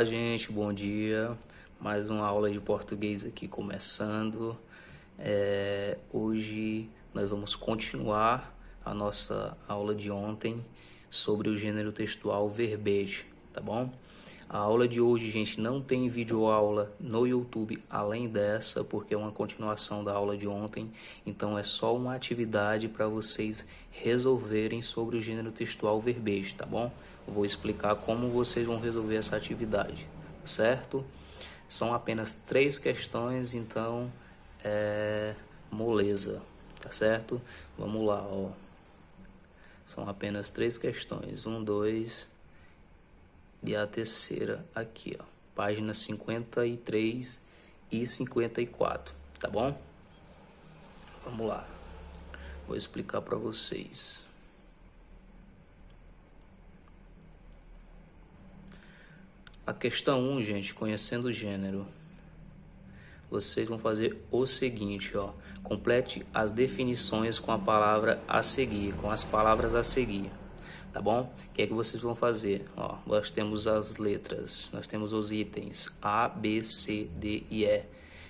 Olá, gente, bom dia. Mais uma aula de português aqui começando. Hoje nós vamos continuar a nossa aula de ontem sobre o gênero textual verbete, tá bom? A aula de hoje, gente, não tem videoaula no YouTube além dessa, porque é uma continuação da aula de ontem. Então é só uma atividade para vocês resolverem sobre o gênero textual verbete, tá bom? Eu vou explicar como vocês vão resolver essa atividade, certo? São apenas 3 questões, então moleza, tá certo? Vamos lá, ó. São apenas 3 questões, 1, 2 e a terceira aqui, ó, páginas 53 e 54, tá bom? Vamos lá, vou explicar para vocês. A questão 1, gente, conhecendo o gênero. Vocês vão fazer o seguinte, ó. Complete as definições com a palavra a seguir, com as palavras a seguir, tá bom? O que é que vocês vão fazer? Ó, nós temos as letras, nós temos os itens A, B, C, D e E,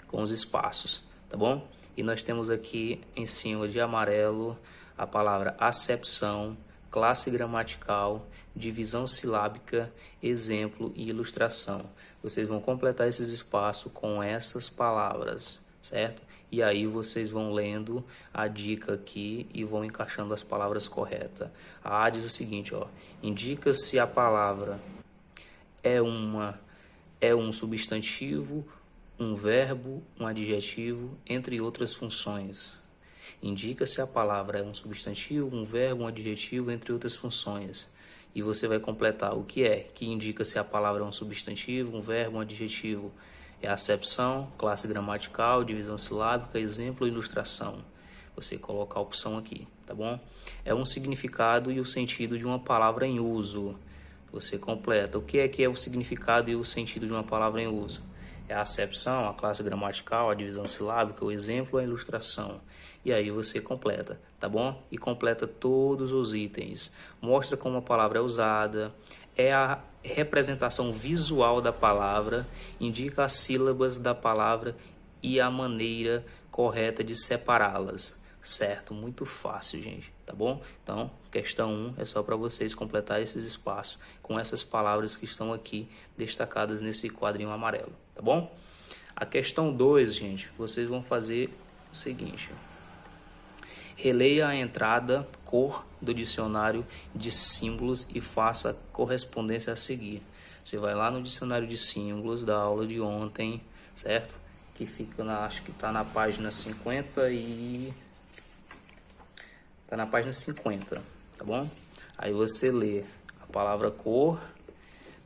com os espaços, tá bom? E nós temos aqui em cima de amarelo a palavra acepção, classe gramatical, divisão silábica, exemplo e ilustração. Vocês vão completar esses espaços com essas palavras, certo? E aí vocês vão lendo a dica aqui e vão encaixando as palavras corretas. A A diz o seguinte, ó: indica se a palavra é um substantivo, um verbo, um adjetivo, entre outras funções. Indica se a palavra é um substantivo, um verbo, um adjetivo, entre outras funções. E você vai completar o que é, que indica se a palavra é um substantivo, um verbo, um adjetivo. É acepção, classe gramatical, divisão silábica, exemplo, ilustração. Você coloca a opção aqui, tá bom? É um significado e o sentido de uma palavra em uso. Você completa. O que é o significado e o sentido de uma palavra em uso? É a acepção, a classe gramatical, a divisão silábica, o exemplo, a ilustração. E aí você completa, tá bom? E completa todos os itens. Mostra como a palavra é usada, é a representação visual da palavra, indica as sílabas da palavra e a maneira correta de separá-las, certo? Muito fácil, gente, tá bom? Então, questão 1 é só para vocês completar esses espaços com essas palavras que estão aqui destacadas nesse quadrinho amarelo, tá bom? A questão 2, gente, vocês vão fazer o seguinte: releia a entrada cor do dicionário de símbolos e faça a correspondência a seguir. Você vai lá no dicionário de símbolos da aula de ontem, certo? Que fica acho que está na página 50 e... Está na página 50, tá bom? Aí você lê a palavra cor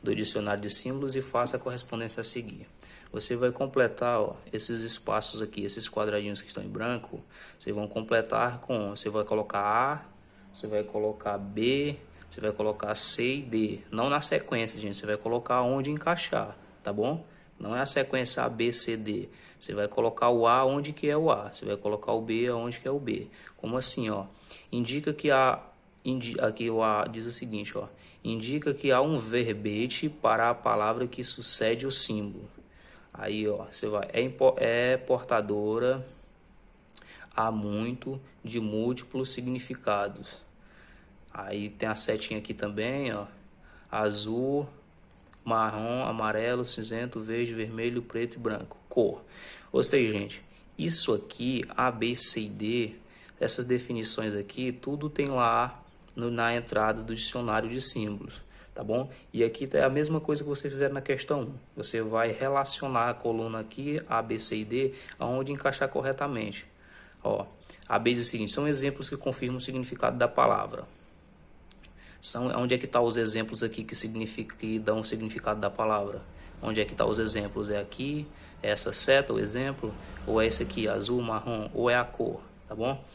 do dicionário de símbolos e faça a correspondência a seguir. Você vai completar, ó, esses espaços aqui, esses quadradinhos que estão em branco, vocês vão completar com, você vai colocar A, você vai colocar B, você vai colocar C e D. Não na sequência, gente, você vai colocar onde encaixar, tá bom? Não é a sequência A, B, C, D. Você vai colocar o A onde que é o A, você vai colocar o B onde que é o B. Como assim, ó? Indica que aqui o A diz o seguinte, ó: indica que há um verbete para a palavra que sucede o símbolo. Aí, ó, você vai, é portadora há muito de múltiplos significados. Aí tem a setinha aqui também, ó: azul, marrom, amarelo, cinzento, verde, vermelho, preto e branco. Cor. Ou seja, gente, isso aqui, A, B, C e D, essas definições aqui, tudo tem lá na entrada do dicionário de símbolos, tá bom? E aqui é a mesma coisa que você fizer na questão 1. Você vai relacionar a coluna aqui, A, B, C e D, aonde encaixar corretamente. Ó, a B diz o seguinte: são exemplos que confirmam o significado da palavra. Onde é que estão os exemplos aqui que dão o significado da palavra? Onde é que estão os exemplos? É aqui, é essa seta, o exemplo, ou é esse aqui, azul, marrom, ou é a cor, tá bom?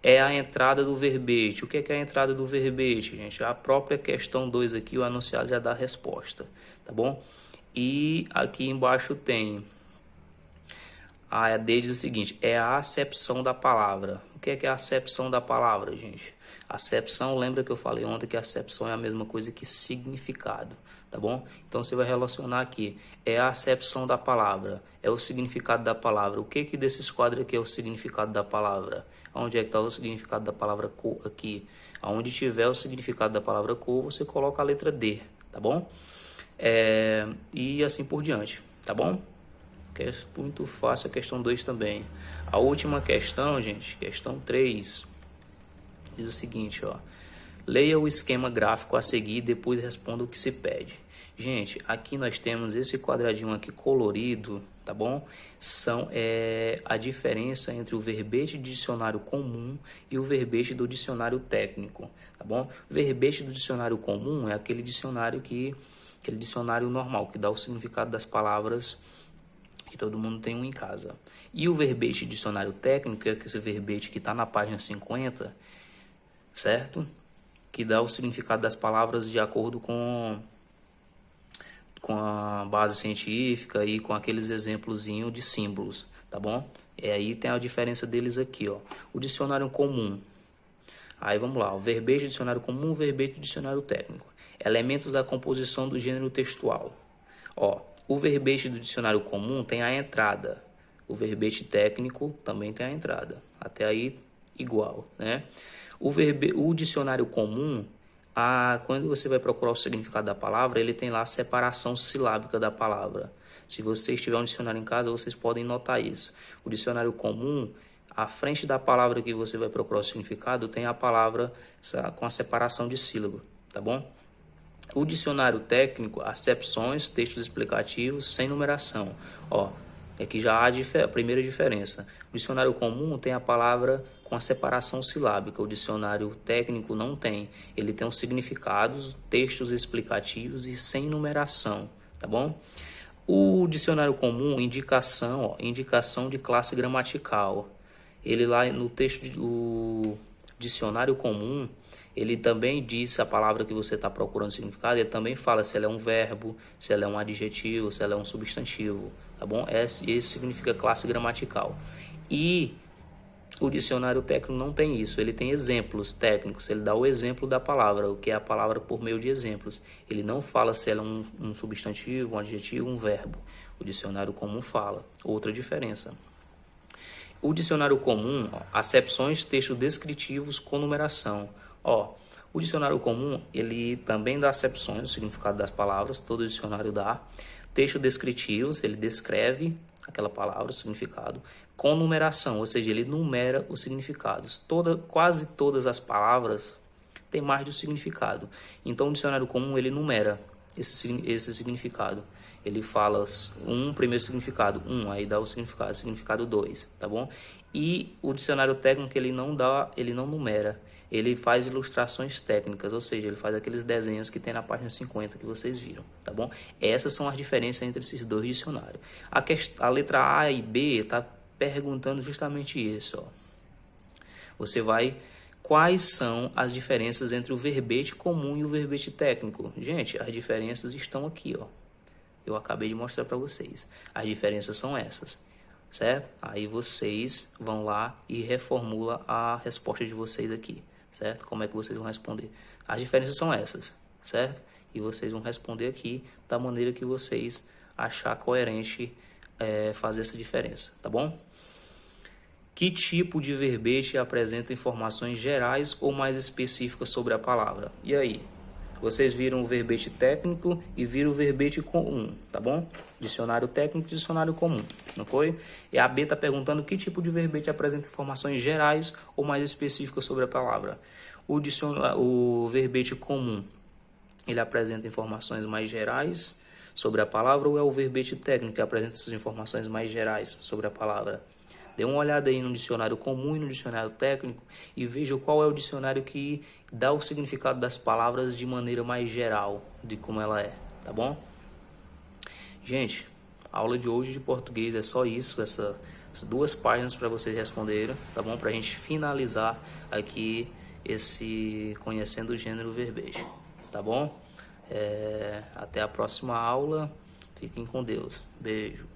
É a entrada do verbete. O que é a entrada do verbete, gente? A própria questão 2 aqui, o anunciado já dá a resposta, tá bom? E aqui embaixo tem A D diz o seguinte, é a acepção da palavra. O que é a acepção da palavra, gente? Acepção, lembra que eu falei ontem que a acepção é a mesma coisa que significado, tá bom? Então você vai relacionar aqui, é a acepção da palavra, é o significado da palavra. O que desses quadros aqui é o significado da palavra? Onde é que está o significado da palavra cor aqui? Onde tiver o significado da palavra cor, você coloca a letra D, tá bom? E assim por diante, tá bom? Que é muito fácil a questão 2 também. A última questão, gente, questão 3, diz o seguinte, ó. Leia o esquema gráfico a seguir e depois responda o que se pede. Gente, aqui nós temos esse quadradinho aqui colorido, tá bom? São a diferença entre o verbete de dicionário comum e o verbete do dicionário técnico, tá bom? O verbete do dicionário comum é aquele dicionário normal, que dá o significado das palavras que todo mundo tem um em casa. E o verbete dicionário técnico, que é esse verbete que está na página 50, certo? Que dá o significado das palavras de acordo com a base científica e com aqueles exemplozinhos de símbolos, tá bom? E aí tem a diferença deles aqui, ó. O dicionário comum. Aí vamos lá, o verbete dicionário comum, o verbete dicionário técnico. Elementos da composição do gênero textual. Ó, o verbete do dicionário comum tem a entrada. O verbete técnico também tem a entrada. Até aí igual, né? O dicionário comum, quando você vai procurar o significado da palavra, ele tem lá a separação silábica da palavra. Se vocês tiverem um dicionário em casa, vocês podem notar isso. O dicionário comum, à frente da palavra que você vai procurar o significado, tem a palavra com a separação de sílaba, tá bom? O dicionário técnico, acepções, textos explicativos, sem numeração. Ó, aqui já há a primeira diferença. O dicionário comum tem a palavra com a separação silábica. O dicionário técnico não tem. Ele tem os significados, textos explicativos e sem numeração, tá bom? O dicionário comum, indicação de classe gramatical. Ele lá no texto do dicionário comum, ele também diz a palavra que você está procurando significado, ele também fala se ela é um verbo, se ela é um adjetivo, se ela é um substantivo, tá bom? Esse significa classe gramatical. E o dicionário técnico não tem isso, ele tem exemplos técnicos, ele dá o exemplo da palavra, o que é a palavra por meio de exemplos. Ele não fala se ela é um substantivo, um adjetivo, um verbo. O dicionário comum fala. Outra diferença. O dicionário comum, acepções, textos descritivos com numeração. O dicionário comum, ele também dá acepções, o significado das palavras, todo dicionário dá. Textos descritivos, ele descreve aquela palavra, o significado, com numeração, ou seja, ele numera os significados. Quase todas as palavras têm mais de um significado. Então, o dicionário comum, ele numera esse significado. Ele fala primeiro significado, aí dá o significado 2, tá bom? E o dicionário técnico, ele não numera, ele faz ilustrações técnicas, ou seja, ele faz aqueles desenhos que tem na página 50 que vocês viram, tá bom? Essas são as diferenças entre esses dois dicionários. A letra A e B está perguntando justamente isso, ó. Quais são as diferenças entre o verbete comum e o verbete técnico? Gente, as diferenças estão aqui, ó. Eu acabei de mostrar para vocês. As diferenças são essas, certo? Aí vocês vão lá e reformulam a resposta de vocês aqui, certo? Como é que vocês vão responder? As diferenças são essas, certo? E vocês vão responder aqui da maneira que vocês achar coerente fazer essa diferença, tá bom? Que tipo de verbete apresenta informações gerais ou mais específicas sobre a palavra? E aí? Vocês viram o verbete técnico e viram o verbete comum, tá bom? Dicionário técnico e dicionário comum, não foi? E a B está perguntando que tipo de verbete apresenta informações gerais ou mais específicas sobre a palavra. O verbete comum, ele apresenta informações mais gerais sobre a palavra, ou é o verbete técnico que apresenta essas informações mais gerais sobre a palavra? Dê uma olhada aí no dicionário comum e no dicionário técnico e veja qual é o dicionário que dá o significado das palavras de maneira mais geral, de como ela é, tá bom? Gente, a aula de hoje de português é só isso, essas 2 páginas para vocês responderem, tá bom? Para a gente finalizar aqui esse Conhecendo o Gênero Verbete, tá bom? Até a próxima aula, fiquem com Deus, beijo.